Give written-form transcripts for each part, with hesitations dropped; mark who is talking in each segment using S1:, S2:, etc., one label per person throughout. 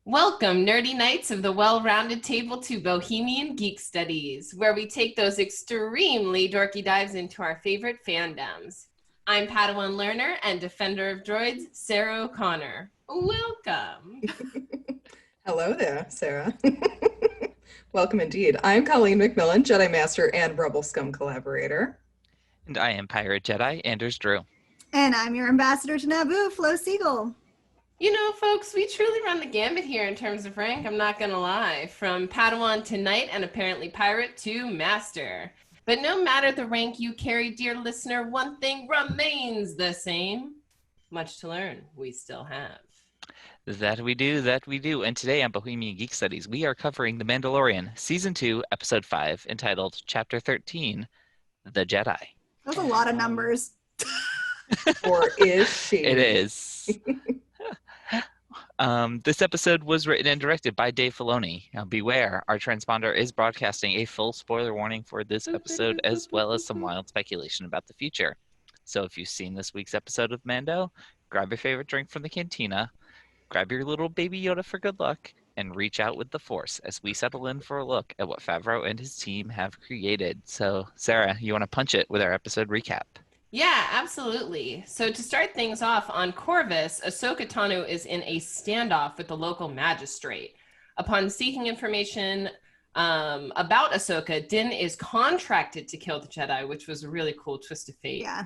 S1: Welcome, nerdy knights of the well-rounded table to Bohemian Geek Studies, where we take those extremely dorky dives into our favorite fandoms. I'm Padawan Learner and Defender of Droids, Sara O'Connor. Welcome.
S2: Hello there, Sara. Welcome indeed. I'm Colleen McMillan, Jedi Master and Rebel Scum collaborator.
S3: And I am Pirate Jedi, Anders Drew.
S4: And I'm your ambassador to Naboo, Flo Siegel.
S1: You know, folks, we truly run the gambit here in terms of rank, I'm not gonna lie. From Padawan to Knight and apparently Pirate to Master. But no matter the rank you carry, dear listener, one thing remains the same. Much to learn, we still have.
S3: That we do. And today on Bohemian Geek Studies, we are covering The Mandalorian, Season 2, Episode 5, entitled Chapter 13, The Jedi.
S4: That's a lot of numbers.
S2: Or is she?
S3: It is. This episode was written and directed by Dave Filoni. Now, beware, our transponder is broadcasting a full spoiler warning for this episode, as well as some wild speculation about the future. So if you've seen this week's episode of Mando, grab your favorite drink from the cantina, grab your little baby Yoda for good luck, and reach out with the Force as we settle in for a look at what Favreau and his team have created. So, Sara, you want to punch it with our episode recap?
S1: Yeah, absolutely. So to start things off, on Corvus, Ahsoka Tano is in a standoff with the local magistrate. Upon seeking information about Ahsoka, Din is contracted to kill the Jedi, which was a really cool twist of fate.
S4: Yeah.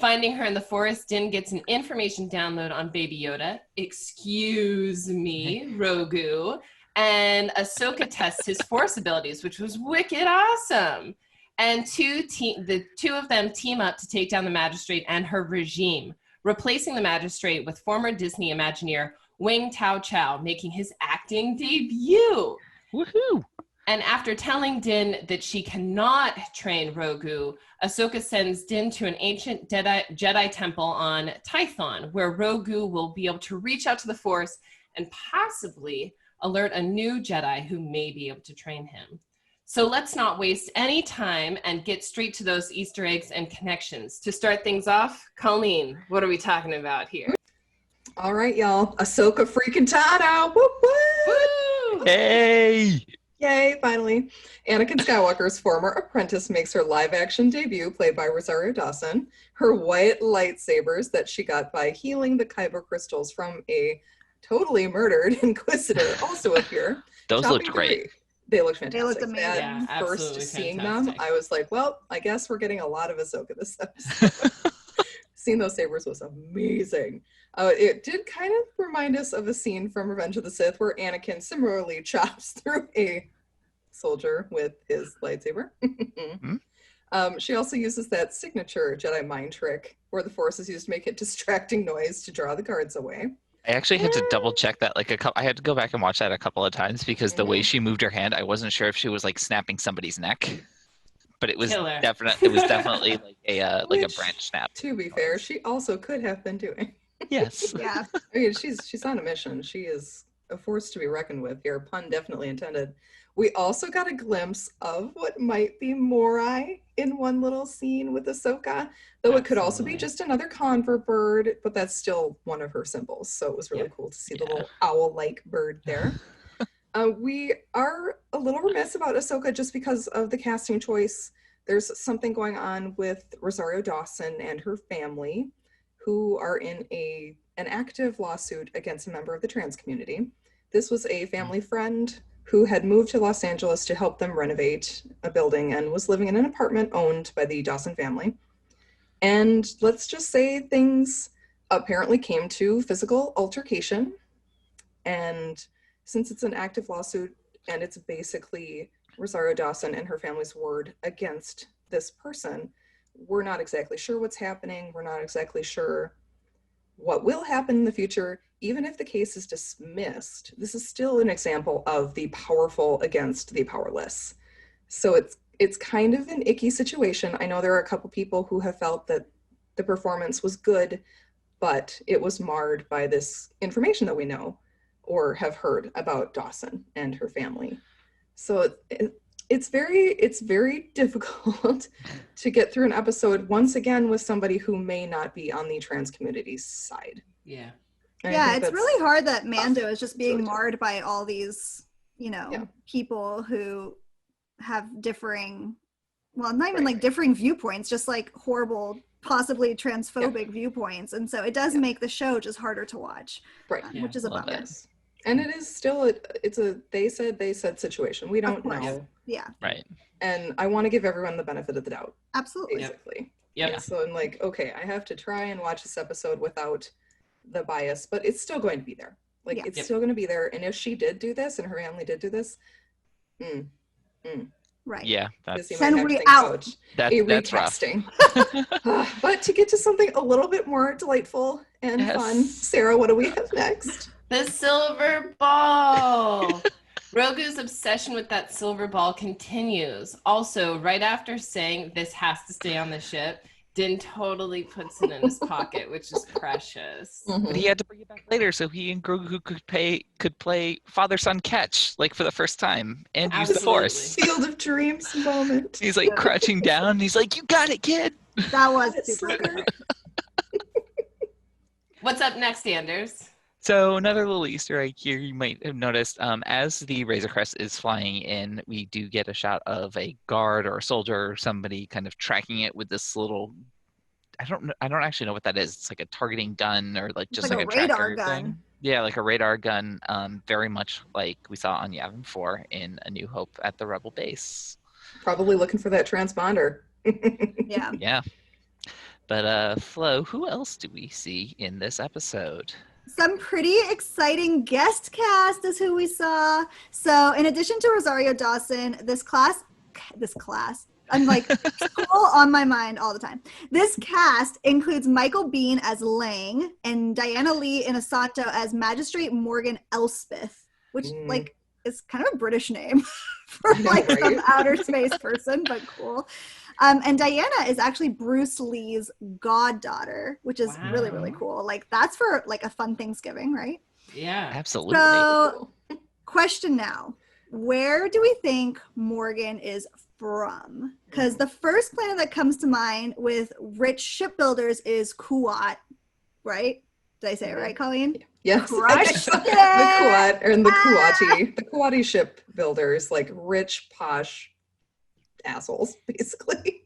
S1: Finding her in the forest, Din gets an information download on Baby Yoda. Excuse me, Grogu. And Ahsoka tests his Force abilities, which was wicked awesome. And the two of them team up to take down the magistrate and her regime, replacing the magistrate with former Disney Imagineer Wing Tao Chow, making his acting debut.
S3: Woohoo!
S1: And after telling Din that she cannot train Grogu, Ahsoka sends Din to an ancient Jedi temple on Tython, where Grogu will be able to reach out to the Force and possibly alert a new Jedi who may be able to train him. So let's not waste any time and get straight to those Easter eggs and connections. To start things off, Colleen, what are we talking about here?
S2: All right, y'all. Ahsoka freaking Tano. Woo woo!
S3: Hey!
S2: Yay, finally. Anakin Skywalker's former apprentice makes her live-action debut, played by Rosario Dawson. Her white lightsabers that she got by healing the kyber crystals from a totally murdered Inquisitor also appear.
S3: Those looked great.
S2: They looked fantastic.
S4: They looked amazing.
S1: Yeah,
S2: First seeing
S1: fantastic.
S2: them, I was like, well, I guess we're getting a lot of Ahsoka this episode. Seeing those sabers was amazing. It did kind of remind us of a scene from Revenge of the Sith where Anakin similarly chops through a soldier with his lightsaber. She also uses that signature Jedi mind trick where the Force is used to make a distracting noise to draw the guards away.
S3: I actually had to double check that I had to go back and watch that a couple of times because the way she moved her hand, I wasn't sure if she was like snapping somebody's neck, but it was definitely like a branch snap.
S2: To be fair, she also could have been doing.
S3: Yes.
S4: Yeah.
S2: I mean, she's on a mission. She is a force to be reckoned with here. Pun definitely intended. We also got a glimpse of what might be Morai in one little scene with Ahsoka, though it could also be just another convert bird, but that's still one of her symbols. So it was really cool to see the little owl-like bird there. We are a little remiss about Ahsoka just because of the casting choice. There's something going on with Rosario Dawson and her family, who are in an active lawsuit against a member of the trans community. This was a family friend who had moved to Los Angeles to help them renovate a building and was living in an apartment owned by the Dawson family. And let's just say things apparently came to physical altercation. And since it's an active lawsuit and it's basically Rosario Dawson and her family's word against this person, we're not exactly sure what's happening. We're not exactly sure what will happen in the future. Even if the case is dismissed, this is still an example of the powerful against the powerless. So it's kind of an icky situation. I know there are a couple people who have felt that the performance was good, but it was marred by this information that we know or have heard about Dawson and her family. So it's very difficult to get through an episode once again with somebody who may not be on the trans community's side.
S1: Yeah.
S2: And I
S4: Yeah,
S2: think
S4: it's
S2: that's
S4: really hard that Mando is just being
S2: really tough.
S4: marred by all these,
S2: Yeah.
S4: people who have differing, well, not even
S2: Right.
S4: like differing viewpoints, just like horrible, possibly transphobic viewpoints. And so it does make the show just harder to watch,
S2: Right.
S4: which is a
S3: love
S4: bummer.
S3: it.
S2: Yes. And it is still it's a they said situation. We don't
S4: course.
S2: know.
S4: Yeah,
S3: Right.
S2: And I want to give everyone the benefit of the doubt,
S4: absolutely.
S2: basically.
S1: Yep.
S3: Yeah.
S2: So I'm like, okay, I have to try and watch this episode without the bias, but it's still going to be there. Like,
S4: Yeah.
S2: it's
S1: Yep.
S2: still going to be there. And if she did do this and her family did do this,
S4: Right.
S3: Yeah,
S2: Missy
S3: that's
S2: might
S4: Send
S2: have to
S4: we
S2: think
S4: out.
S2: about
S3: that's rough.
S2: recasting. But to get to something a little bit more delightful and
S3: Yes.
S2: fun, Sarah, what do we have next?
S1: The silver ball. Rogu's obsession with that silver ball continues. Also, right after saying this has to stay on the ship, Din totally puts it in his pocket, which is precious.
S3: But he had to bring it back later so he and Grogu could play father-son catch, like for the first time, and use the
S1: Absolutely.
S3: Force.
S2: Field of Dreams moment.
S3: He's like crouching down, and he's like, "You got it, kid."
S4: That was
S2: It's
S4: super
S2: sucker.
S4: good.
S1: What's up next, Anders?
S3: So another little Easter egg here you might have noticed, as the Razor Crest is flying in, we do get a shot of a guard or a soldier or somebody kind of tracking it with this little, I don't actually know what that is. It's like a targeting gun or like just
S4: like
S3: like
S4: a
S3: a
S4: radar
S3: tracker
S4: gun.
S3: thing. Yeah, like a radar gun, very much like we saw on Yavin 4 in A New Hope at the Rebel base.
S2: Probably looking for that transponder.
S4: Yeah.
S3: Yeah. But Flo, who else do we see in this episode?
S4: Some pretty exciting guest cast is who we saw. So in addition to Rosario Dawson, this class, I'm like school on my mind all the time. This cast includes Michael Biehn as Lang and Diana Lee Inosanto as Magistrate Morgan Elspeth, which like is kind of a British name for like some outer space person, but cool. And Diana is actually Bruce Lee's goddaughter, which is really, really cool. Like that's for like a fun Thanksgiving, right?
S1: Yeah.
S3: Absolutely.
S4: So question now, where do we think Morgan is from? Because the first planet that comes to mind with rich shipbuilders is Kuat, right? Did I say it right, Colleen?
S2: Yes.
S4: Crush
S2: the
S4: it!
S2: Kuat and the Kuwati. The Kuwati shipbuilders, like rich, posh assholes, basically.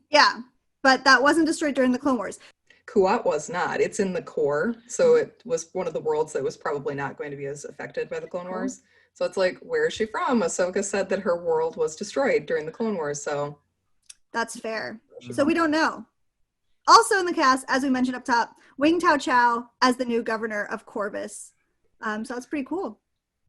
S4: Yeah, but that wasn't destroyed during the Clone Wars.
S2: Kuat was not. It's in the core, so it was one of the worlds that was probably not going to be as affected by the Clone Wars. So it's like, where is she from? Ahsoka said that her world was destroyed during the Clone Wars, so
S4: That's fair. So we don't know. Also in the cast, as we mentioned up top, Wing Tao Chow as the new governor of Corvus. So that's pretty cool.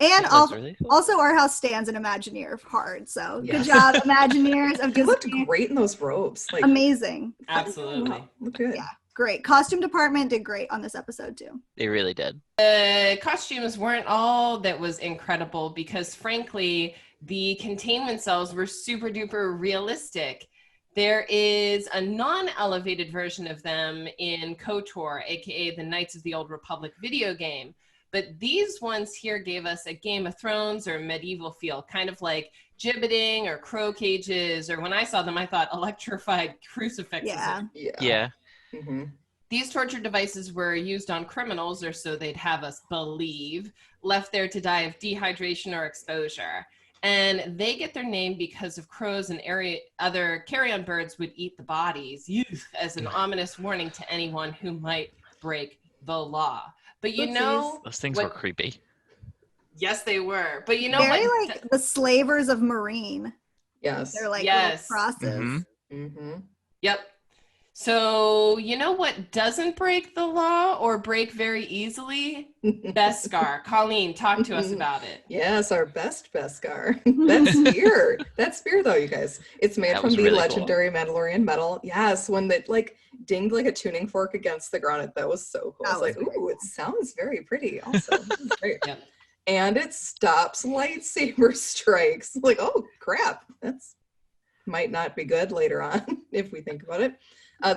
S4: And
S3: That's really cool.
S4: also our house stands an Imagineer hard. So
S2: Yes.
S4: good job, Imagineers of
S2: he looked
S4: Disney.
S2: great in those robes. Like
S4: Amazing.
S1: Absolutely.
S2: Look good.
S4: Yeah. Great. Costume department did great on this episode too.
S3: They really did.
S1: The costumes weren't all that was incredible because, frankly, the containment cells were super duper realistic. There is a non-elevated version of them in KOTOR, aka the Knights of the Old Republic video game. But these ones here gave us a Game of Thrones or medieval feel, kind of like gibbeting or crow cages, or when I saw them, I thought electrified crucifixes.
S3: Yeah.
S2: Mm-hmm.
S1: These torture devices were used on criminals, or so they'd have us believe, left there to die of dehydration or exposure. And they get their name because of crows and other carrion birds would eat the bodies, as an ominous warning to anyone who might break the law. But you know,
S3: Those things were creepy.
S1: Yes, they were. But you know
S4: Very
S1: what?
S4: like the slavers of Marine.
S2: Yes.
S4: They're like
S1: Yes.
S4: little crosses.
S3: Mm-hmm.
S2: Mm-hmm.
S1: Yep. So you know what doesn't break the law or break very easily? Beskar. Colleen, talk to us about it.
S2: Yes, our best Beskar. That spear though, you guys. It's made
S3: That
S2: from
S3: was
S2: the
S3: really
S2: legendary Mandalorian metal. Yes, one that like dinged like a tuning fork against the ground. That was so cool. I was like, ooh, it sounds very pretty also. This is great.
S1: Yep.
S2: And it stops lightsaber strikes. Like, oh crap. That's might not be good later on if we think about it.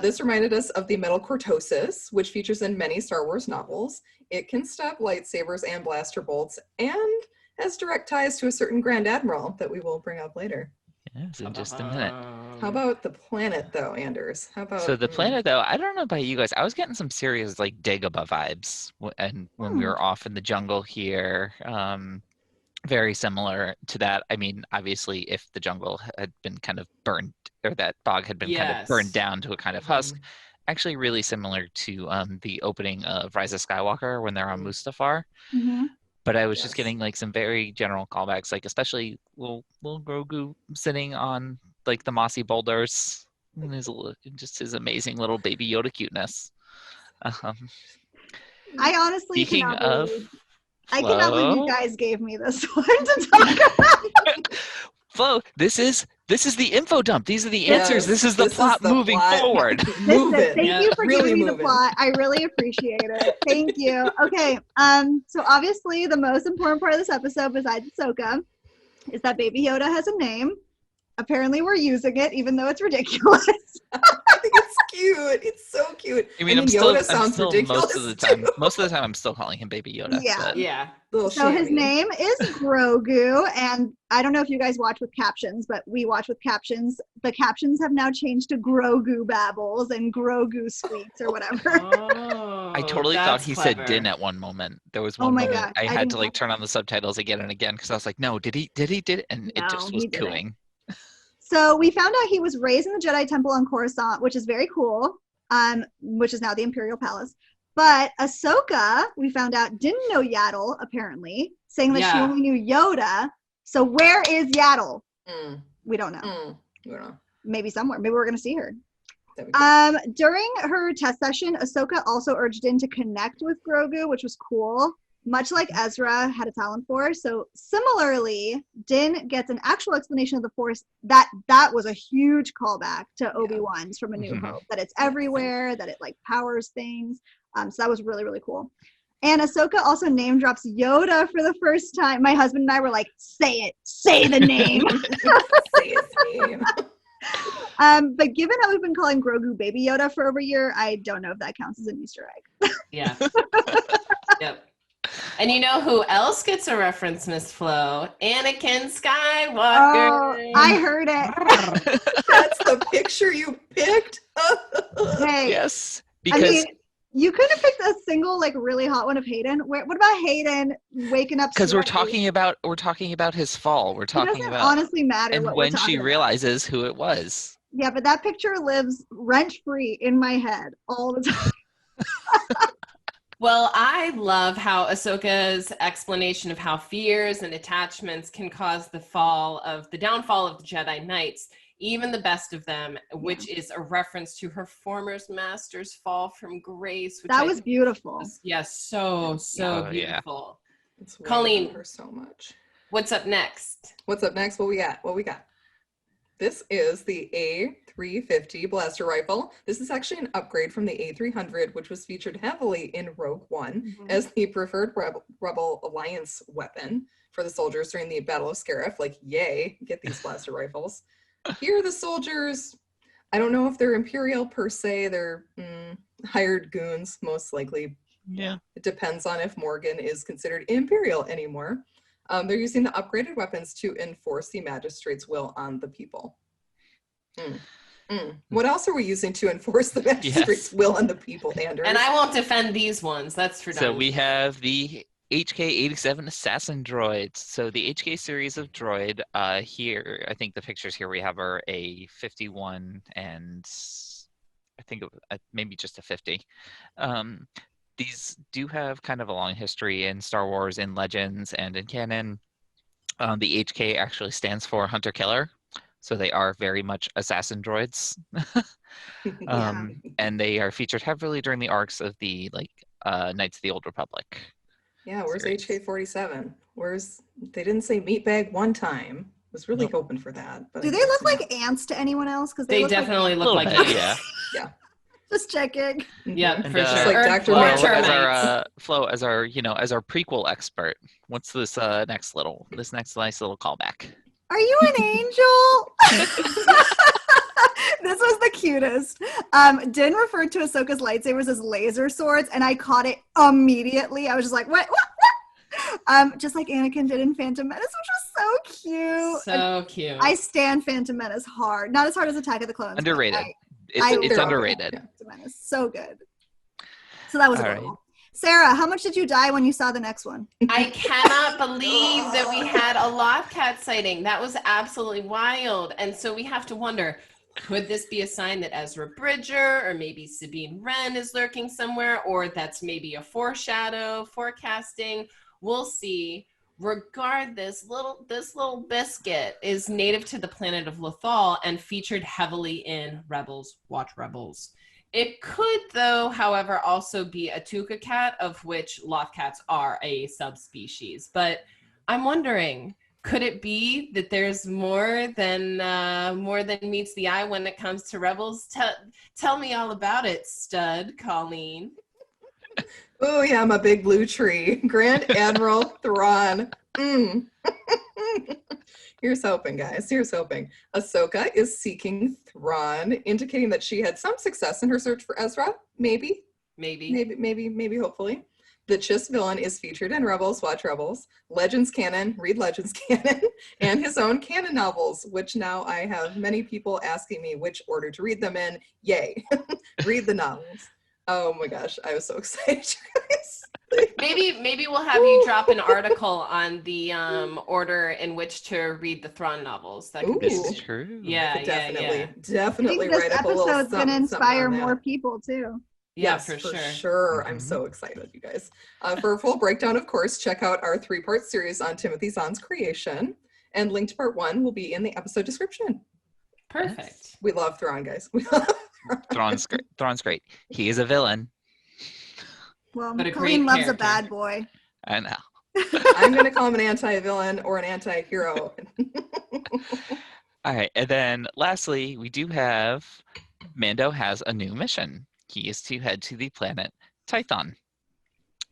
S2: This reminded us of the metal cortosis, which features in many Star Wars novels. It can stop lightsabers and blaster bolts and has direct ties to a certain Grand Admiral that we will bring up later.
S3: Yes, in just a minute.
S2: How about the planet, though, Anders? How about
S3: So the planet, though, I don't know about you guys. I was getting some serious like Dagobah vibes, and when we were off in the jungle here, very similar to that. I mean, obviously, if the jungle had been kind of burned, or that bog had been kind of burned down to a kind of husk, actually really similar to the opening of Rise of Skywalker when they're on Mustafar.
S4: Mhm.
S3: But I was just getting like some very general callbacks, like especially little Grogu sitting on like the mossy boulders, and just his amazing little baby Yoda cuteness.
S4: I honestly
S3: Speaking
S4: cannot
S3: of
S4: believe I cannot believe you
S3: Flo,
S4: guys gave me this one to talk about.
S3: Flo, this is the info dump. These are the answers.
S2: Yes,
S3: This is the plot moving forward.
S2: Move
S4: Listen,
S2: it.
S4: thank you for
S2: Really
S4: giving me the
S2: move it.
S4: plot. I really appreciate it. Thank you. Okay, so obviously the most important part of this episode, besides Ahsoka, is that Baby Yoda has a name. Apparently we're using it, even though it's ridiculous.
S2: I think it's cute. It's so cute.
S3: I mean, I'm
S2: Yoda
S3: still
S2: sounds ridiculous
S3: most of the time.
S2: too.
S3: Most of the time, I'm still calling him Baby Yoda.
S4: Yeah.
S3: But
S1: Yeah.
S2: Little
S4: So his
S2: Shammy.
S4: name is Grogu, and I don't know if you guys watch with captions, but we watch with captions. The captions have now changed to Grogu babbles and Grogu squeaks or whatever.
S1: Oh,
S3: I totally thought
S1: that's
S3: he said
S1: clever.
S3: din at one moment. There was
S4: Oh
S3: one
S4: my
S3: moment
S4: God,
S3: I
S4: I
S3: had
S4: didn't
S3: to like
S4: catch
S3: turn on the subtitles again and again because I was like, no, did he? And it
S4: No,
S3: just was
S4: he didn't.
S3: cooing.
S4: So we found out he was raised in the Jedi Temple on Coruscant, which is very cool, which is now the Imperial Palace. But Ahsoka, we found out, didn't know Yaddle, apparently, saying that she
S1: Yeah.
S4: only knew Yoda. So where is Yaddle?
S2: Mm,
S4: We don't know.
S2: I don't know.
S4: Maybe somewhere. Maybe we're going to see her.
S2: That'd be cool.
S4: During her test session, Ahsoka also urged Din to connect with Grogu, which was cool, much like Ezra had a talent for. So similarly, Din gets an actual explanation of the Force. That was a huge callback to Obi-Wan's from A New Hope, that it's everywhere, that it like powers things. So that was really, really cool. And Ahsoka also name drops Yoda for the first time. My husband and I were like, say the name.
S2: Say his name.
S4: But given how we've been calling Grogu Baby Yoda for over a year, I don't know if that counts as an Easter egg.
S1: Yeah. Yep. And you know who else gets a reference, Miss Flo? Anakin Skywalker.
S4: Oh, I heard it.
S2: That's the picture you picked.
S4: Hey,
S3: Yes,
S4: I
S3: because
S4: mean, you could have picked a single, like, really hot one of Hayden. What about Hayden waking up?
S3: we're
S4: sweaty?
S3: talking about his fall. We're
S4: It
S3: talking
S4: doesn't
S3: about
S4: honestly matter
S3: and
S4: what we're
S3: when she
S4: talking about.
S3: realizes who it was.
S4: Yeah, but that picture lives rent-free in my head all the time.
S1: Well, I love how Ahsoka's explanation of how fears and attachments can cause the downfall of the Jedi Knights, even the best of them, which is a reference to her former master's fall from grace. Which
S4: That was beautiful.
S1: so
S3: Oh, yeah.
S1: beautiful.
S2: It's
S1: Colleen.
S2: her so much.
S1: What's up next?
S2: What's up next? What we got? This is the A350 blaster rifle. This is actually an upgrade from the A300, which was featured heavily in Rogue One as the preferred Rebel Alliance weapon for the soldiers during the Battle of Scarif. Like, yay, get these blaster rifles. Here, the soldiers, I don't know if they're Imperial per se. They're hired goons, most likely.
S3: Yeah.
S2: It depends on if Morgan is considered Imperial anymore. They're using the upgraded weapons to enforce the magistrate's will on the people. What else are we using to enforce the magistrate's will on the people, Anders?
S1: And I won't defend these ones. That's for
S3: So
S1: done.
S3: we have the HK-87 assassin droids. So the HK series of droid here, I think the pictures here we have are a 51 and I think maybe just a 50. These do have kind of a long history in Star Wars, in Legends, and in canon. The HK actually stands for Hunter Killer, so they are very much assassin droids. And they are featured heavily during the arcs of the Knights of the Old Republic.
S2: Yeah, where's
S3: series.
S2: HK-47? They didn't say meatbag one time. Was really
S3: Nope.
S2: hoping for that. But
S4: Do they look like ants to anyone else? Because
S1: they
S4: look
S1: definitely look
S3: Little
S1: like
S3: bit,
S1: ants.
S3: yeah.
S4: Just checking.
S1: Yeah,
S2: Mhm.
S1: for
S3: And,
S1: sure.
S2: Just like
S1: Or-
S2: Dr.
S1: or
S2: Mel,
S1: termites.
S3: Flo, as our prequel expert, what's this next nice little callback?
S4: Are you an angel? This was the cutest. Din referred to Ahsoka's lightsabers as laser swords, and I caught it immediately. I was just like, what? Just like Anakin did in Phantom Menace, which was so cute.
S1: So cute.
S4: I stand Phantom Menace hard. Not as hard as Attack of the Clones.
S3: Underrated.
S4: I
S3: It's
S4: love
S3: underrated.
S4: Phantom Menace. So good. So that was
S3: All
S4: adorable.
S3: right.
S4: Sarah, how much did you die when you saw the next one?
S1: I cannot believe that we had a Lothcat sighting. That was absolutely wild. And so we have to wonder, could this be a sign that Ezra Bridger or maybe Sabine Wren is lurking somewhere, or that's maybe a forecasting? We'll see. Regardless, this little biscuit is native to the planet of Lothal and featured heavily in Rebels. Watch Rebels. It could, though, however, also be a Tuca cat, of which Lothcats are a subspecies. But I'm wondering, could it be that there's more than meets the eye when it comes to Rebels? Tell me all about it, stud, Colleen.
S2: Oh yeah, I'm a big blue tree. Grand Admiral Thrawn. Here's hoping, guys. Here's hoping. Ahsoka is seeking Thrawn, indicating that she had some success in her search for Ezra. Maybe, hopefully. The Chiss villain is featured in Rebels. Watch Rebels. Legends canon. Read Legends canon. And his own canon novels, which now I have many people asking me which order to read them in. Yay. Read the novels. Oh my gosh, I was so excited, you guys.
S1: Maybe we'll have you drop an article on the order in which to read the Thrawn novels. That could be
S3: true.
S1: Yeah,
S2: definitely
S4: I think
S2: write up a little
S4: this episode's going to inspire
S2: on
S4: more
S2: that.
S4: people too.
S2: Yes,
S1: for sure.
S2: Mm-hmm. I'm so excited, you guys. For a full breakdown, of course, check out our 3-part series on Timothy Zahn's creation, and link to part 1 will be in the episode description.
S1: Perfect.
S2: Yes. We love Thrawn, guys. We love
S3: Thrawn's great. Thrawn's great. He is a villain.
S4: Well,
S1: But a
S4: Colleen
S1: great
S4: loves a
S1: character.
S4: bad boy.
S3: I know.
S2: I'm going to call him an anti-villain or an anti-hero.
S3: All right, and then lastly, we do have Mando has a new mission. He is to head to the planet Tython.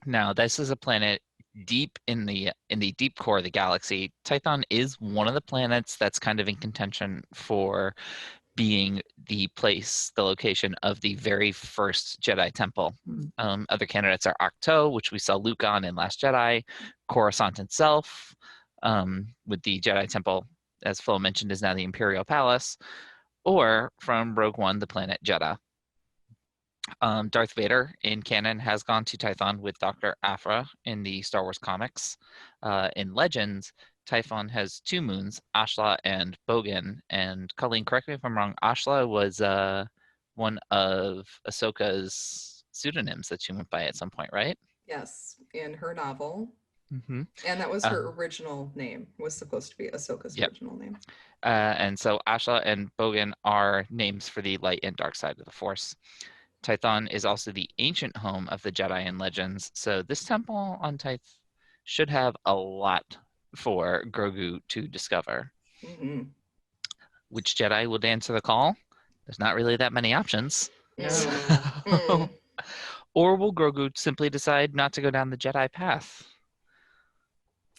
S3: Now, this is a planet deep in the deep core of the galaxy. Tython is one of the planets that's kind of in contention for being the location of the very first Jedi temple. Other candidates are Ahch-To, which we saw Luke on in Last Jedi, Coruscant itself, with the Jedi temple, as Phil mentioned, is now the Imperial Palace, or from Rogue One, the planet Jedha. Darth Vader in canon has gone to Tython with Dr. Aphra in the Star Wars comics. In Legends, Typhon has 2 moons, Ashla and Bogan. And Colleen, correct me if I'm wrong, Ashla was one of Ahsoka's pseudonyms that she went by at some point, right?
S2: Yes, in her novel.
S3: Mm-hmm.
S2: And that was her original name, was supposed to be Ahsoka's original name.
S3: And so Ashla and Bogan are names for the light and dark side of the Force. Tython is also the ancient home of the Jedi in Legends, so this temple on Tyth should have a lot for Grogu to discover.
S2: Mm-hmm.
S3: Which Jedi would answer the call? There's not really that many options.
S2: Mm.
S3: Or will Grogu simply decide not to go down the Jedi path?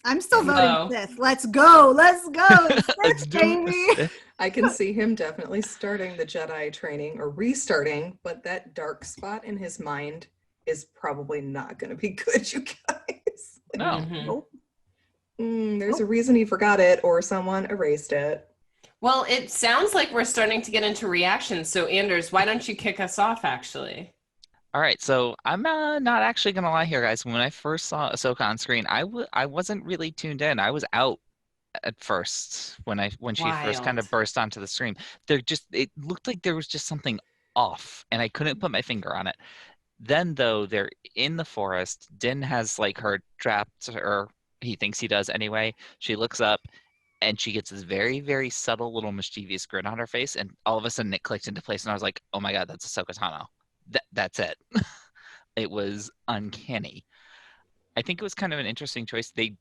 S4: I'm still voting Sith. Let's go. Sith, baby.
S2: I can see him definitely starting the Jedi training or restarting, but that dark spot in his mind is probably not going to be good, you guys.
S3: No.
S2: There's a reason he forgot it or someone erased it.
S1: Well, it sounds like we're starting to get into reactions. So, Anders, why don't you kick us off, actually?
S3: All right, so I'm not actually going to lie here, guys. When I first saw Ahsoka on screen, I wasn't really tuned in. I was out at first when she first kind of burst onto the screen. It looked like there was just something off, and I couldn't put my finger on it. Then, though, they're in the forest. Din has like her trapped, or he thinks he does anyway. She looks up, and she gets this very, very subtle little mischievous grin on her face, and all of a sudden it clicked into place, and I was like, "Oh my God, that's Ahsoka Tano." That's it. It was uncanny. I think it was kind of an interesting choice. They,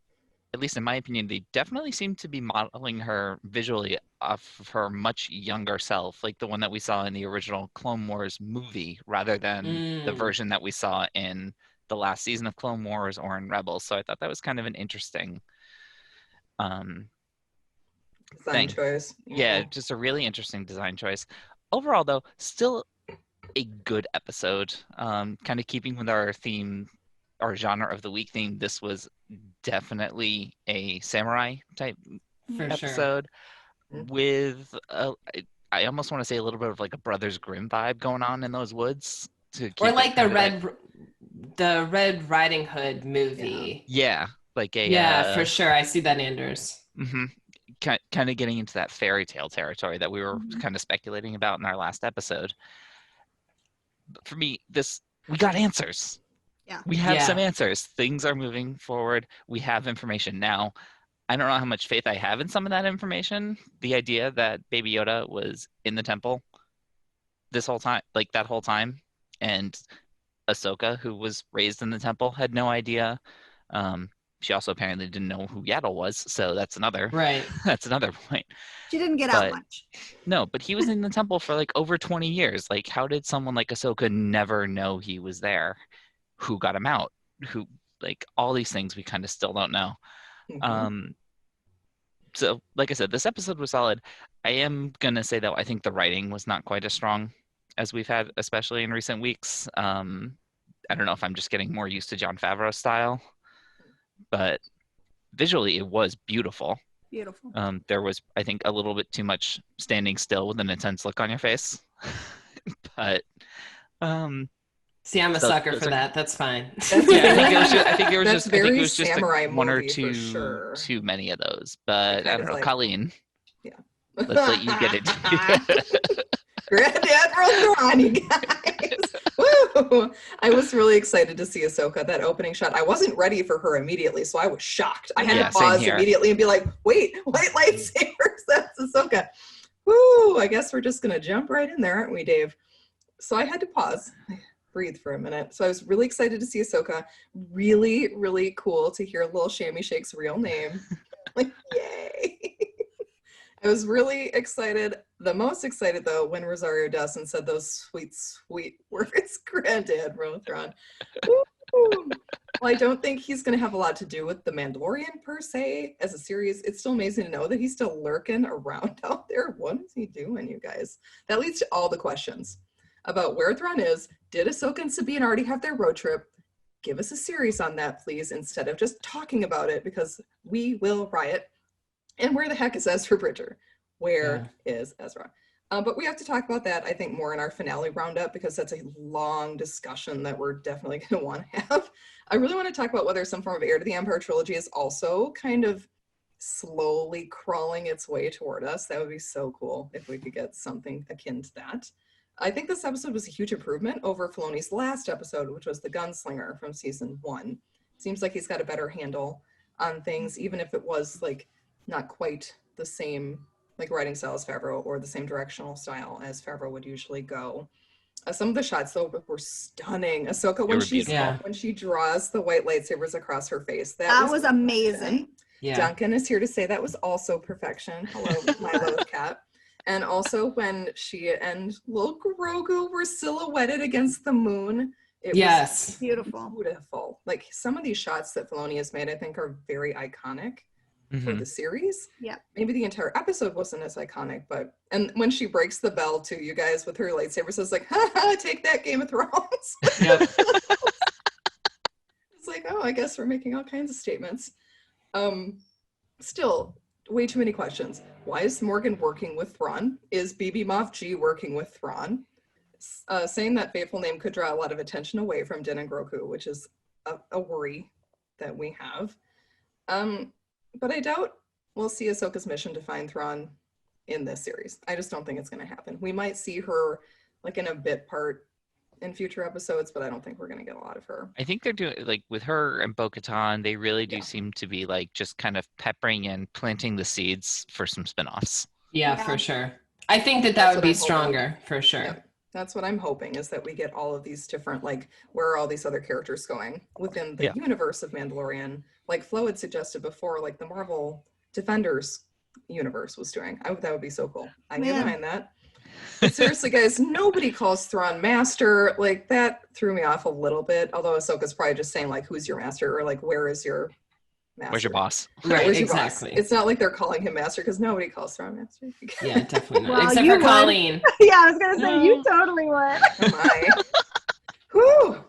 S3: at least in my opinion, they definitely seem to be modeling her visually off of her much younger self, like the one that we saw in the original Clone Wars movie, rather than the version that we saw in the last season of Clone Wars or in Rebels. So I thought that was kind of an interesting
S2: design choice.
S3: Yeah, just a really interesting design choice. Overall, though, still a good episode, kind of keeping with our theme our genre of the week theme, this was definitely a samurai type
S1: For sure.
S3: episode with I almost want to say a little bit of like a Brothers Grimm vibe going on in those woods.
S1: Or like the Red Riding Hood movie.
S3: Yeah, like a
S1: for sure. I see that, Anders.
S3: Kind of getting into that fairy tale territory that we were kind of speculating about in our last episode. But for me, we got answers.
S4: Yeah.
S3: We have some answers. Things are moving forward. We have information now. I don't know how much faith I have in some of that information. The idea that Baby Yoda was in the temple this whole time, like that whole time, and Ahsoka, who was raised in the temple, had no idea. She also apparently didn't know who Yaddle was, so that's another that's another point.
S4: She didn't get out much.
S3: No, but he was in the temple for like over 20 years. Like, how did someone like Ahsoka never know he was there? Who got him out? Who, like, all these things we kind of still don't know. So, like I said, this episode was solid. I am going to say, though, I think the writing was not quite as strong as we've had, especially in recent weeks. I don't know if I'm just getting more used to Jon Favreau's style, but visually it was beautiful.
S4: Beautiful.
S3: There was, I think, a little bit too much standing still with an intense look on your face. But
S1: see, I'm a sucker for that. That's fine.
S3: I think there was
S2: That's
S3: just I think it was
S2: very
S3: just
S2: samurai
S3: one or
S2: movie,
S3: two
S2: for sure.
S3: too many of those. But I don't know,
S2: like-
S3: Colleen.
S2: Yeah.
S3: Let's let you get it.
S2: Granddad Thrawn, you guys. Woo! I was really excited to see Ahsoka, that opening shot. I wasn't ready for her immediately, so I was shocked. I had to
S3: same
S2: pause
S3: here.
S2: immediately and be like, wait, white lightsabers, that's Ahsoka. Woo! I guess we're just going to jump right in there, aren't we, Dave? So I had to pause, breathe for a minute. So I was really excited to see Ahsoka. Really, really cool to hear Lil Shammy Shake's real name. Like, yay! I was really excited. The most excited, though, when Rosario Dawson said those sweet, sweet words, Granddad Rothron. Well, I don't think he's going to have a lot to do with The Mandalorian, per se, as a series. It's still amazing to know that he's still lurking around out there. What is he doing, you guys? That leads to all the questions about where Thrawn is. Did Ahsoka and Sabine already have their road trip? Give us a series on that, please, instead of just talking about it, because we will riot. And where the heck is Ezra Bridger? Where is Ezra? But we have to talk about that, I think, more in our finale roundup, because that's a long discussion that we're definitely going to want to have. I really want to talk about whether some form of Heir to the Empire trilogy is also kind of slowly crawling its way toward us. That would be so cool if we could get something akin to that. I think this episode was a huge improvement over Filoni's last episode, which was The Gunslinger from season 1. Seems like he's got a better handle on things, even if it was like not quite the same like writing style as Favreau or the same directional style as Favreau would usually go. Some of the shots though were stunning. Ahsoka when she draws the white lightsabers across her face, that was
S4: amazing.
S1: Yeah.
S2: Duncan is here to say that was also perfection. Hello, my love cat. And also when she and little Grogu were silhouetted against the moon. It was beautiful. Like some of these shots that Filoni has made, I think, are very iconic for the series.
S4: Yeah.
S2: Maybe the entire episode wasn't as iconic, but and when she breaks the bell too, you guys, with her lightsaber, says like, ha, take that, Game of Thrones.
S1: Yep.
S2: It's like, oh, I guess we're making all kinds of statements. Still, way too many questions. Why is Morgan working with Thrawn? Is BB Moff G working with Thrawn? Saying that fateful name could draw a lot of attention away from Din and Grogu, which is a worry that we have. But I doubt we'll see Ahsoka's mission to find Thrawn in this series. I just don't think it's going to happen. We might see her like in a bit part in future episodes, but I don't think we're going to get a lot of her.
S3: I think they're doing, like, with her and Bo-Katan, they really do seem to be like just kind of peppering and planting the seeds for some spinoffs.
S1: Yeah, for sure. I think that would be stronger, for sure.
S2: Yeah. That's what I'm hoping, is that we get all of these different, like, where are all these other characters going within the universe of Mandalorian? Like Flo had suggested before, like the Marvel Defenders universe was doing. That would be so cool. I get behind that. But seriously, guys, nobody calls Thrawn master. Like, that threw me off a little bit. Although Ahsoka's probably just saying, like, who's your master? Or, like, where is your master?
S3: Where's your boss?
S1: Right,
S2: Where's your
S1: exactly.
S2: boss? It's not like they're calling him master, because nobody calls Thrawn master.
S1: Yeah, definitely not.
S4: Well,
S1: Except
S4: you
S1: for
S4: would.
S1: Colleen.
S4: Yeah, I was going to say, you totally would.
S2: Oh my.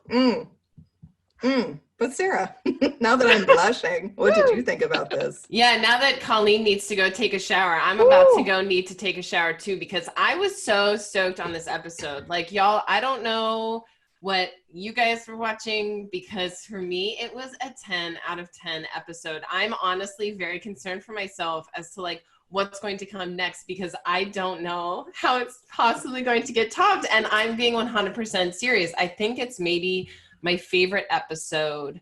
S2: Whew. But Sarah, now that I'm blushing, what did you think about this?
S1: Yeah, now that Colleen needs to go take a shower, I'm about to need to take a shower too, because I was so stoked on this episode. Like, y'all, I don't know what you guys were watching, because for me, it was a 10 out of 10 episode. I'm honestly very concerned for myself as to like what's going to come next, because I don't know how it's possibly going to get topped. And I'm being 100% serious. I think it's maybe my favorite episode,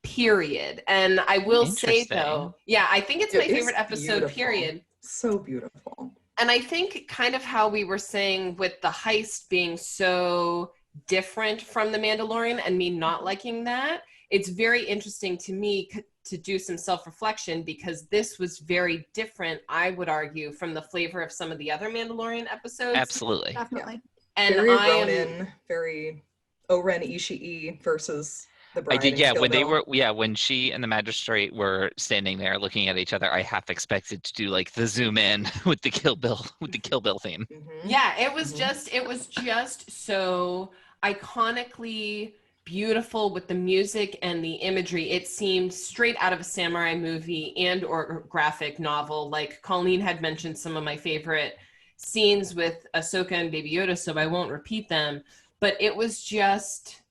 S1: period. And I will say though, yeah, I think it's my favorite episode, period.
S2: So beautiful.
S1: And I think kind of how we were saying with the heist being so different from The Mandalorian and me not liking that, it's very interesting to me to do some self-reflection, because this was very different, I would argue, from the flavor of some of the other Mandalorian episodes.
S3: Absolutely.
S4: Definitely.
S1: Yeah. And
S2: very Ronin, very Oren Ishii versus the bride.
S3: I did, yeah.
S2: Kill
S3: When
S2: Bill.
S3: they were, when she and the magistrate were standing there looking at each other, I half expected to do like the zoom in with the Kill Bill theme.
S2: Mm-hmm.
S1: Yeah, it was just so iconically beautiful with the music and the imagery. It seemed straight out of a samurai movie and or graphic novel. Like Colleen had mentioned some of my favorite scenes with Ahsoka and Baby Yoda, so I won't repeat them. But it was just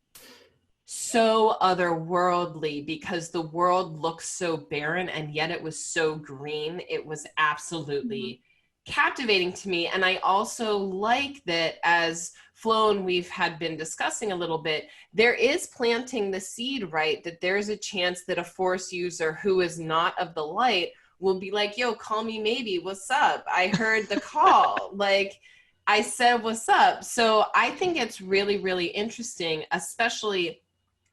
S1: so otherworldly, because the world looks so barren and yet it was so green. It was absolutely captivating to me. And I also like that, as Flo and we've had been discussing a little bit, there is planting the seed, right? That there's a chance that a Force user who is not of the light will be like, yo, call me maybe, what's up? I heard the call. Like, I said, what's up? So I think it's really, really interesting, especially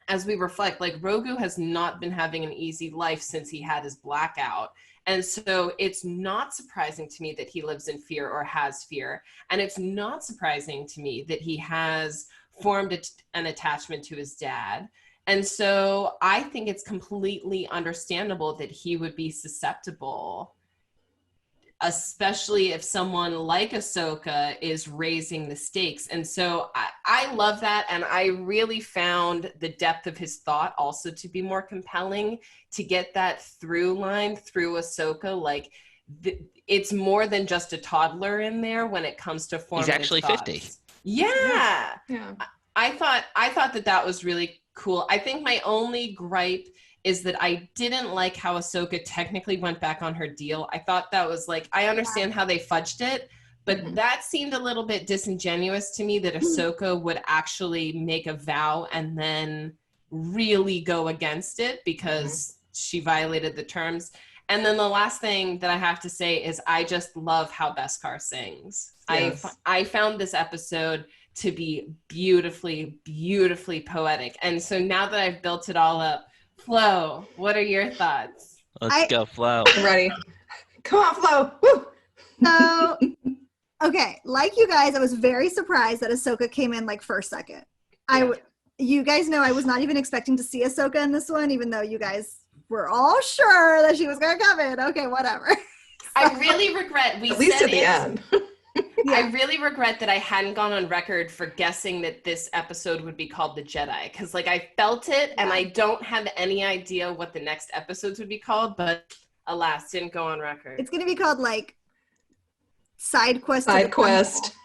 S1: as we reflect, like Grogu has not been having an easy life since he had his blackout. And so it's not surprising to me that he lives in fear or has fear. And it's not surprising to me that he has formed an attachment to his dad. And so I think it's completely understandable that he would be susceptible, especially if someone like Ahsoka is raising the stakes. And so I love that. And I really found the depth of his thought also to be more compelling, to get that through line through Ahsoka. Like it's more than just a toddler in there when it comes to forming.
S3: He's actually
S1: thoughts.
S3: 50.
S1: Yeah. I thought that was really cool. I think my only gripe is that I didn't like how Ahsoka technically went back on her deal. I thought that was like, I understand how they fudged it, but that seemed a little bit disingenuous to me, that Ahsoka would actually make a vow and then really go against it because she violated the terms. And then the last thing that I have to say is I just love how Beskar sings.
S2: Yes.
S1: I found this episode to be beautifully, beautifully poetic. And so now that I've built it all up, Flo, what are your thoughts?
S3: Let's go, Flo.
S2: I'm ready. Come on, Flo. Woo!
S4: So, okay, like you guys, I was very surprised that Ahsoka came in like first second. You guys know I was not even expecting to see Ahsoka in this one, even though you guys were all sure that she was going to come in. Okay, whatever.
S1: I really regret
S2: at least at the end.
S1: I really regret that I hadn't gone on record for guessing that this episode would be called The Jedi, because like I felt it and I don't have any idea what the next episodes would be called, but alas, didn't go on record.
S4: It's going to be called like Side Quest.
S2: Side Quest.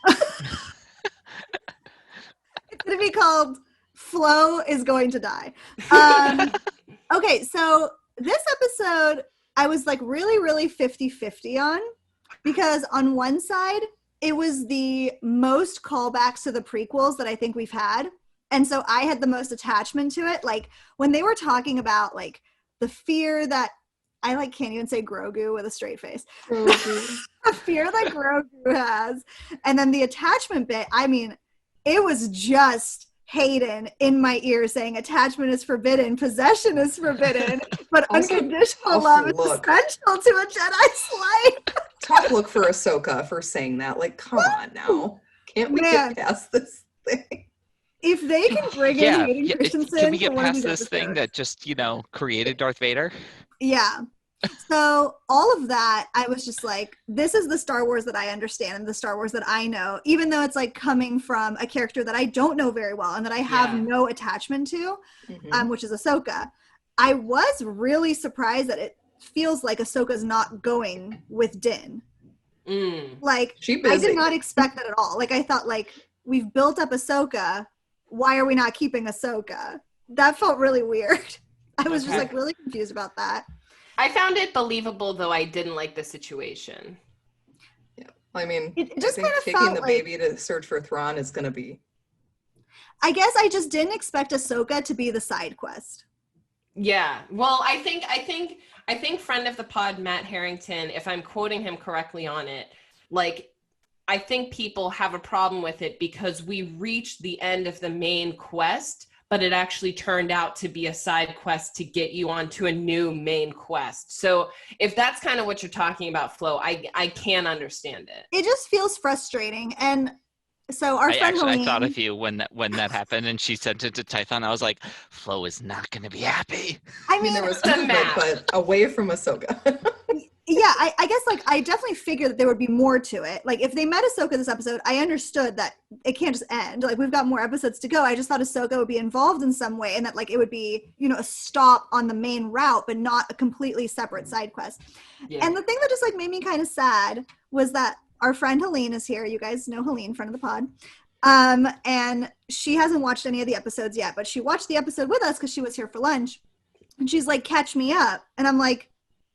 S4: It's going to be called Flo is Going to Die. Okay, so this episode I was like really, really 50-50 on, because on one side, it was the most callbacks to the prequels that I think we've had. And so I had the most attachment to it. Like when they were talking about like the fear that I like can't even say Grogu with a straight face. The fear that Grogu has. And then the attachment bit, I mean, it was just Hayden in my ear saying attachment is forbidden, possession is forbidden, but
S2: Also,
S4: unconditional love is essential to a Jedi's life.
S2: Tough look for Ahsoka for saying that. Like, come on now. Can't we get past this thing?
S4: If they can bring in Hayden Christensen,
S3: can we get
S4: for one of
S3: past
S4: these
S3: this thing
S4: episodes.
S3: that just, created Darth Vader?
S4: Yeah. So all of that, I was just like, this is the Star Wars that I understand and the Star Wars that I know, even though it's like coming from a character that I don't know very well and that I have no attachment to, which is Ahsoka. I was really surprised that it feels like Ahsoka's not going with Din. Like, I did not expect that at all. Like, I thought, like, we've built up Ahsoka. Why are we not keeping Ahsoka? That felt really weird. I was just like really confused about that.
S1: I found it believable, though I didn't like the situation.
S2: Yeah, I mean,
S4: it just
S2: I think
S4: kind of
S2: taking
S4: felt
S2: the
S4: like,
S2: baby to search for Thrawn is going to be.
S4: I guess I just didn't expect Ahsoka to be the side quest.
S1: Yeah, well, I think friend of the pod Matt Harrington, if I'm quoting him correctly on it, like, I think people have a problem with it because we reached the end of the main quest, but it actually turned out to be a side quest to get you onto a new main quest. So if that's kind of what you're talking about, Flo, I can understand it.
S4: It just feels frustrating. And so our friend Colleen,
S3: I thought of you when that happened, and she sent it to Tython. I was like, Flo is not going to be happy.
S2: I mean, there was movement, but away from Ahsoka.
S4: Yeah, I guess, like, I definitely figured that there would be more to it. Like, if they met Ahsoka this episode, I understood that it can't just end. Like, we've got more episodes to go. I just thought Ahsoka would be involved in some way and that, like, it would be, you know, a stop on the main route, but not a completely separate side quest. Yeah. And the thing that just, like, made me kind of sad was that our friend Helene is here. You guys know Helene, friend of the pod. And she hasn't watched any of the episodes yet, but she watched the episode with us because she was here for lunch. And she's like, catch me up. And I'm like,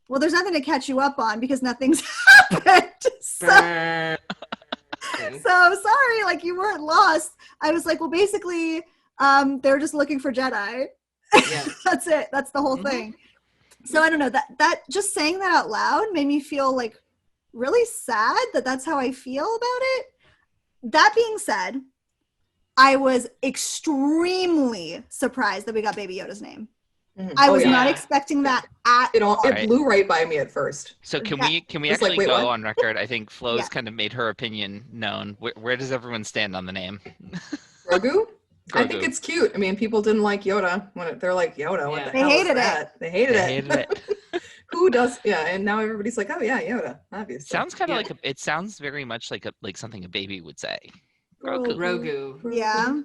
S4: well, there's nothing to catch you up on because nothing's happened. So sorry, like, you weren't lost. I was like, well, basically, they're just looking for Jedi. Yeah. That's it. That's the whole thing. So I don't know, that just saying that out loud made me feel like really sad that that's how I feel about it. That being said, I was extremely surprised that we got Baby Yoda's name. I was not expecting that at all.
S2: It blew right by me at first.
S3: So can we actually like, go on record? I think Flo's kind of made her opinion known. Where does everyone stand on the name?
S2: Grogu? I think it's cute. I mean, people didn't like Yoda when they're like, Yoda, what the hell is that? They hated it. Who does? Yeah, and now everybody's like, oh yeah, Yoda, obviously.
S3: Sounds kind of like it sounds very much like something a baby would say.
S1: Grogu.
S4: Yeah.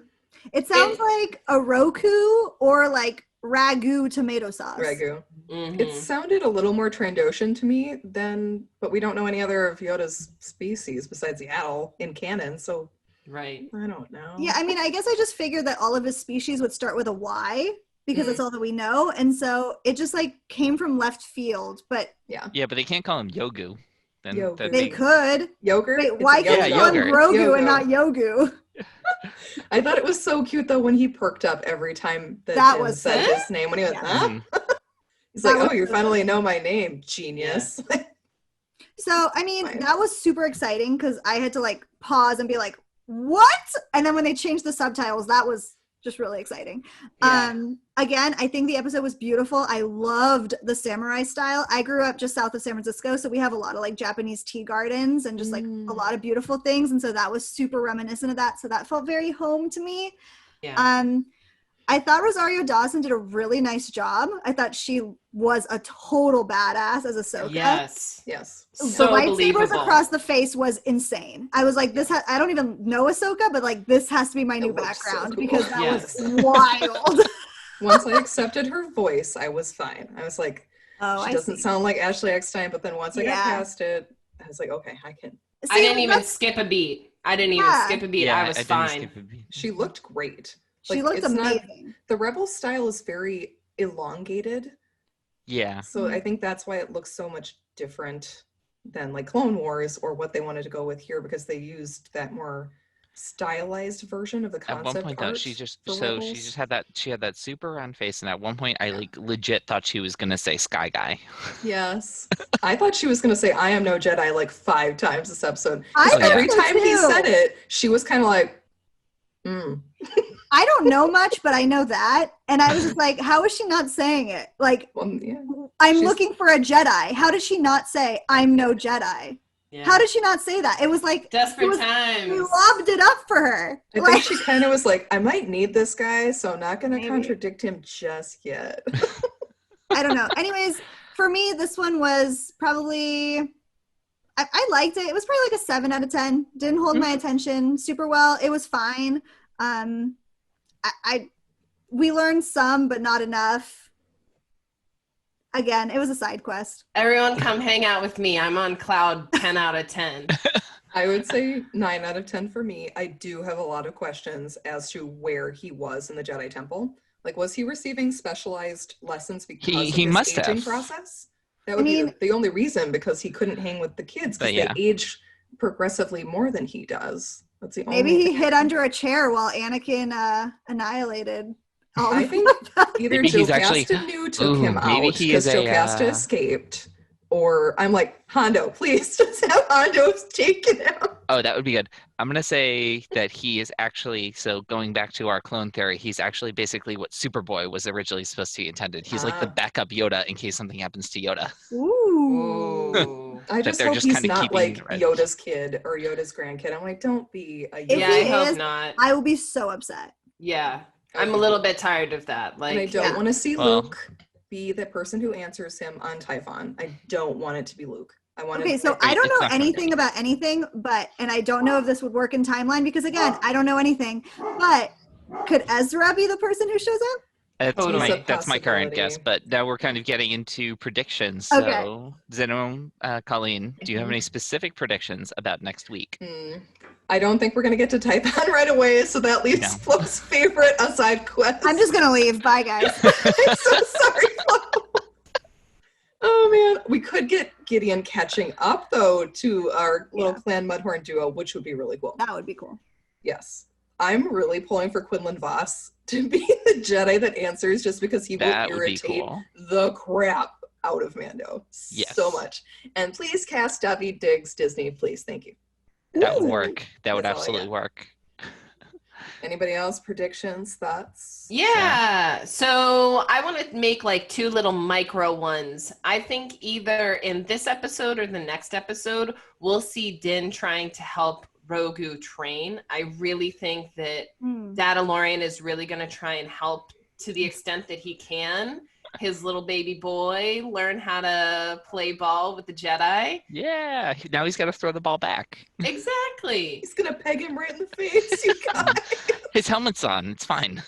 S4: It sounds like a Roku or like ragu tomato sauce.
S2: Ragu. It sounded a little more Trandoshan to me but we don't know any other of Yoda's species besides Yaddle in canon, so
S1: right.
S2: I don't know.
S4: Yeah, I mean, I guess I just figured that all of his species would start with a Y because that's all that we know, and so it just like came from left field. But
S3: yeah, but they can't call him Yogu.
S4: They could.
S2: Yogurt?
S4: Wait, why can't you call him Grogu and not Yogu?
S2: I thought it was so cute though when he perked up every time that was said his name. When he went, he's like, "Oh, you finally know my name, genius." Yeah.
S4: So I mean, that was super exciting because I had to like pause and be like, "What?" And then when they changed the subtitles, that was just really exciting. Yeah. Again, I think the episode was beautiful. I loved the samurai style. I grew up just south of San Francisco, so we have a lot of like Japanese tea gardens and just like a lot of beautiful things. And so that was super reminiscent of that. So that felt very home to me. Yeah. I thought Rosario Dawson did a really nice job. I thought she was a total badass as Ahsoka.
S2: Yes.
S1: So
S4: the lightsabers across the face was insane. I was like, I don't even know Ahsoka, but like this has to be my new background because that was wild.
S2: Once I accepted her voice, I was fine. I was like, she doesn't sound like Ashley Eckstein, but then once I got past it, I was like, okay, I can.
S1: I didn't even skip a beat. I was fine.
S2: She looked great.
S4: She looked amazing.
S2: The Rebel style is very elongated.
S3: Yeah.
S2: So I think that's why it looks so much different than like Clone Wars or what they wanted to go with here because they used that more stylized version of the concept art.
S3: At one point though, she had that super round face, and at one point I like legit thought she was gonna say Sky Guy.
S2: Yes. I thought she was gonna say I am no Jedi like 5 times this episode. Every time he said it, she was kind of like,
S4: I don't know much, but I know that. And I was just like, how is she not saying it? Like, I'm looking for a Jedi. How did she not say, I'm no Jedi? Yeah. How did she not say that? It was like,
S1: desperate times.
S4: We lobbed it up for her.
S2: I think she kind of was like, I might need this guy, so I'm not going to contradict him just yet.
S4: I don't know. Anyways, for me, this one was probably, I liked it. It was probably like a 7 out of 10. Didn't hold my attention super well. It was fine. We learned some, but not enough. Again, it was a side quest.
S1: Everyone come hang out with me. I'm on cloud 10 out of 10.
S2: I would say 9 out of 10 for me. I do have a lot of questions as to where he was in the Jedi Temple. Like, was he receiving specialized lessons because of his
S3: must
S2: aging
S3: have.
S2: process? That would be the only reason, because he couldn't hang with the kids because they age progressively more than he does. That's the only
S4: Maybe he
S2: thing.
S4: hid under a chair while Anakin annihilated.
S2: I think either Jocasta knew took him out because Jocasta escaped, or I'm like, Hondo, please just have Hondo taken him.
S3: Oh, that would be good. I'm going to say that he is actually, so going back to our clone theory, he's actually basically what Superboy was originally supposed to be intended. He's like the backup Yoda in case something happens to Yoda.
S4: Ooh.
S2: I just hope he's not like Yoda's kid or Yoda's grandkid. I'm like, don't be a Yoda.
S1: I hope not.
S4: I will be so upset.
S1: Yeah. I'm a little bit tired of that. Like,
S2: and I don't want to see Luke be the person who answers him on Typhon. I don't want it to be Luke.
S4: Okay, so I don't know anything about anything, and I don't know if this would work in timeline because, again, I don't know anything. But could Ezra be the person who shows up?
S3: That's my current guess, but now we're kind of getting into predictions.
S4: Okay.
S3: So, Zeno, Colleen, do you have any specific predictions about next week?
S2: I don't think we're going to get to Typhon right away, so that leaves Flo's favorite aside quest.
S4: I'm just going to leave. Bye, guys.
S2: I'm so sorry, Flo. Oh, man. We could get Gideon catching up, though, to our little clan Mudhorn duo, which would be really cool.
S4: That would be cool.
S2: Yes. I'm really pulling for Quinlan Voss to be the Jedi that answers, just because he will irritate the crap out of Mando so much. And please cast Daveed Diggs Disney, please. Thank you.
S3: That would work. That would absolutely work.
S2: Anybody else? Predictions? Thoughts?
S1: Yeah. So I want to make like 2 little micro ones. I think either in this episode or the next episode, we'll see Din trying to help Rogu train. I really think that Mandalorian is really going to try and help to the extent that he can. His little baby boy learn how to play ball with the Jedi.
S3: Yeah, now he's got to throw the ball back.
S1: Exactly.
S2: He's going to peg him right in the face, you guys.
S3: His helmet's on. It's fine.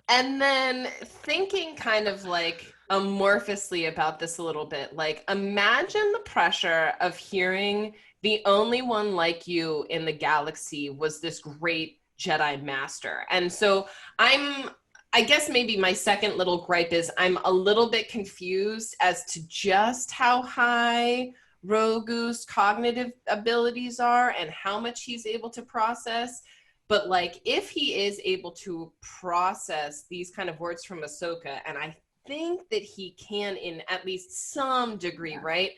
S1: And then thinking kind of like amorphously about this a little bit, like imagine the pressure of hearing the only one like you in the galaxy was this great Jedi master. And so I guess maybe my second little gripe is I'm a little bit confused as to just how high Rogu's cognitive abilities are and how much he's able to process. But like, if he is able to process these kind of words from Ahsoka, and I think that he can in at least some degree, right?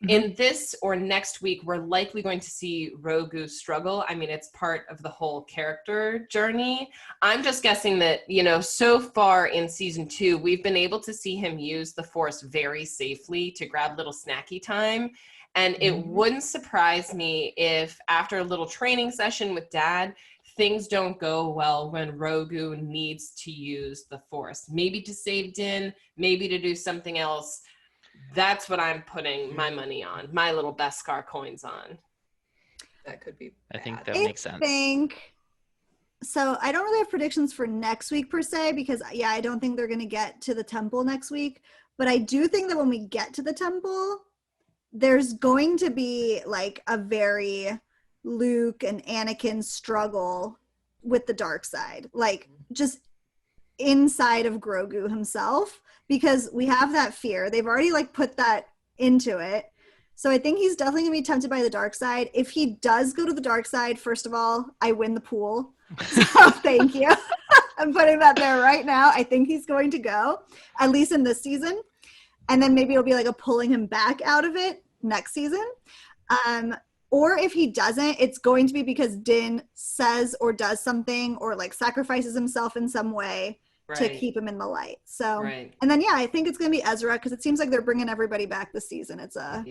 S1: In this or next week, we're likely going to see Rogu struggle. I mean, it's part of the whole character journey. I'm just guessing that, so far in season 2, we've been able to see him use the Force very safely to grab little snacky time. And it wouldn't surprise me if after a little training session with Dad, things don't go well when Rogu needs to use the Force. Maybe to save Din, maybe to do something else. That's what I'm putting my money on, my little Beskar coins on.
S2: That could be bad.
S3: I think that makes sense.
S4: So I don't really have predictions for next week per se, because I don't think they're going to get to the temple next week. But I do think that when we get to the temple, there's going to be like a very Luke and Anakin struggle with the dark side, like just inside of Grogu himself. Because we have that fear. They've already like put that into it. So I think he's definitely gonna be tempted by the dark side. If he does go to the dark side, first of all, I win the pool. So thank you. I'm putting that there right now. I think he's going to go, at least in this season. And then maybe it'll be like a pulling him back out of it next season. Or if he doesn't, it's going to be because Din says or does something or like sacrifices himself in some way to keep him in the light. So, and then, I think it's going to be Ezra, because it seems like they're bringing everybody back this season. It's a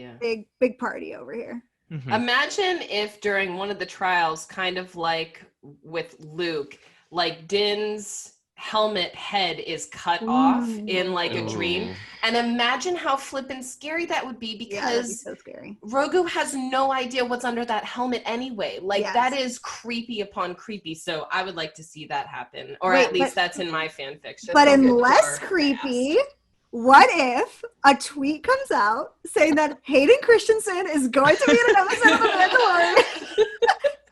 S4: big party over here.
S1: Imagine if during one of the trials, kind of like with Luke, like Din's helmet head is cut off in like a dream, And imagine how flippin' scary that would be,
S4: Yeah, that'd be
S1: because
S4: so scary.
S1: Rogu has no idea what's under that helmet anyway. Like,
S4: Yes.
S1: that is creepy upon creepy. So I would like to see that happen. Or
S4: Wait,
S1: at least
S4: but-
S1: that's in my fan fiction.
S4: But
S2: Don't
S4: in
S2: get
S4: less
S2: dark
S4: creepy, what if a tweet comes out saying that Hayden Christensen is going to be in an episode of The Mandalorian?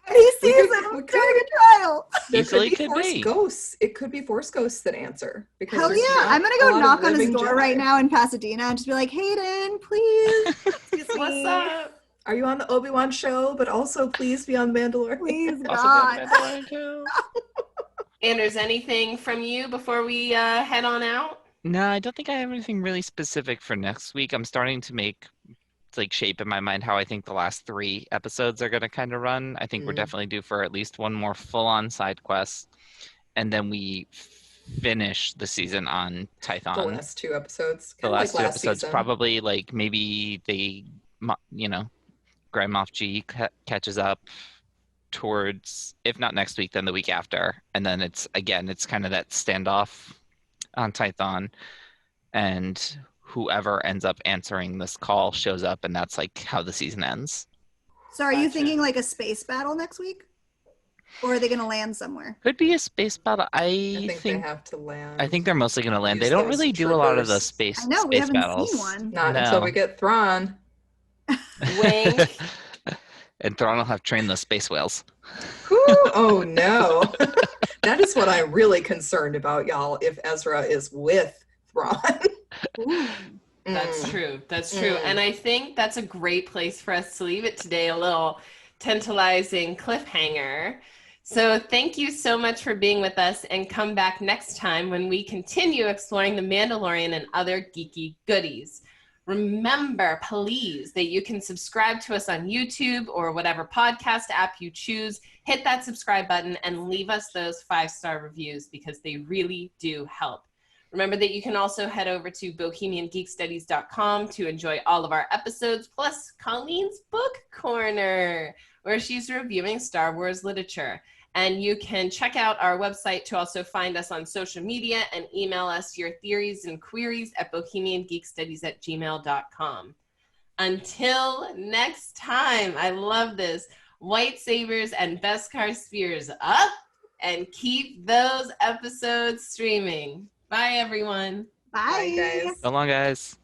S4: And he sees him
S2: we
S4: during a trial.
S2: There
S3: Easily could
S2: Force
S3: be.
S2: ghosts. It could be Force ghosts that answer. Because
S4: Hell
S2: there's
S4: yeah.
S2: not
S4: I'm going to
S2: a
S4: go
S2: lot of
S4: knock on his
S2: living
S4: door
S2: Jedi.
S4: right now in Pasadena and just be like, Hayden, please. Excuse
S1: What's
S4: me.
S1: up?
S2: Are you on the Obi-Wan show? But also, please be on Mandalorian.
S4: Please,
S3: Also
S4: God.
S3: be on Mandalorian too.
S1: Anders, anything from you before we head on out?
S3: No, I don't think I have anything really specific for next week. I'm starting to make like shape in my mind how I think the last 3 episodes are going to kind of run. I think we're definitely due for at least one more full-on side quest, and then we finish the season on Tython.
S2: The last 2 episodes.
S3: The
S2: Kinda
S3: last
S2: like
S3: 2 episodes,
S2: season.
S3: probably like maybe they, Grand Moff G catches up towards, if not next week, then the week after, and then it's kind of that standoff on Tython, and whoever ends up answering this call shows up, and that's like how the season ends.
S4: So are you
S1: Gotcha.
S4: thinking like a space battle next week? Or are they going to land somewhere?
S3: Could be a space battle.
S2: I think they have to land.
S3: I think they're mostly going to land.
S2: Use
S3: They don't
S2: those
S3: really do a lot of the
S2: troopers.
S3: space
S4: I know, we
S3: space
S4: haven't
S3: battles.
S4: seen one.
S2: Not
S3: No.
S2: until we get Thrawn.
S1: Wink.
S3: And Thrawn will have trained those space whales.
S2: Whew, oh no. That is what I'm really concerned about, y'all, if Ezra is with Thrawn.
S1: That's
S2: Mm.
S1: true. That's true.
S2: Mm.
S1: And I think that's a great place for us to leave it today, a little tantalizing cliffhanger. So thank you so much for being with us, and come back next time when we continue exploring the Mandalorian and other geeky goodies. Remember, please, that you can subscribe to us on YouTube or whatever podcast app you choose. Hit that subscribe button and leave us those 5-star reviews, because they really do help. Remember that you can also head over to bohemiangeekstudies.com to enjoy all of our episodes, plus Colleen's Book Corner, where she's reviewing Star Wars literature. And you can check out our website to also find us on social media and email us your theories and queries at bohemiangeekstudies@gmail.com. Until next time, I love this. White sabers and Beskar spears up, and keep those episodes streaming. Bye, everyone.
S4: Bye.
S2: Bye, guys.
S3: So long, guys.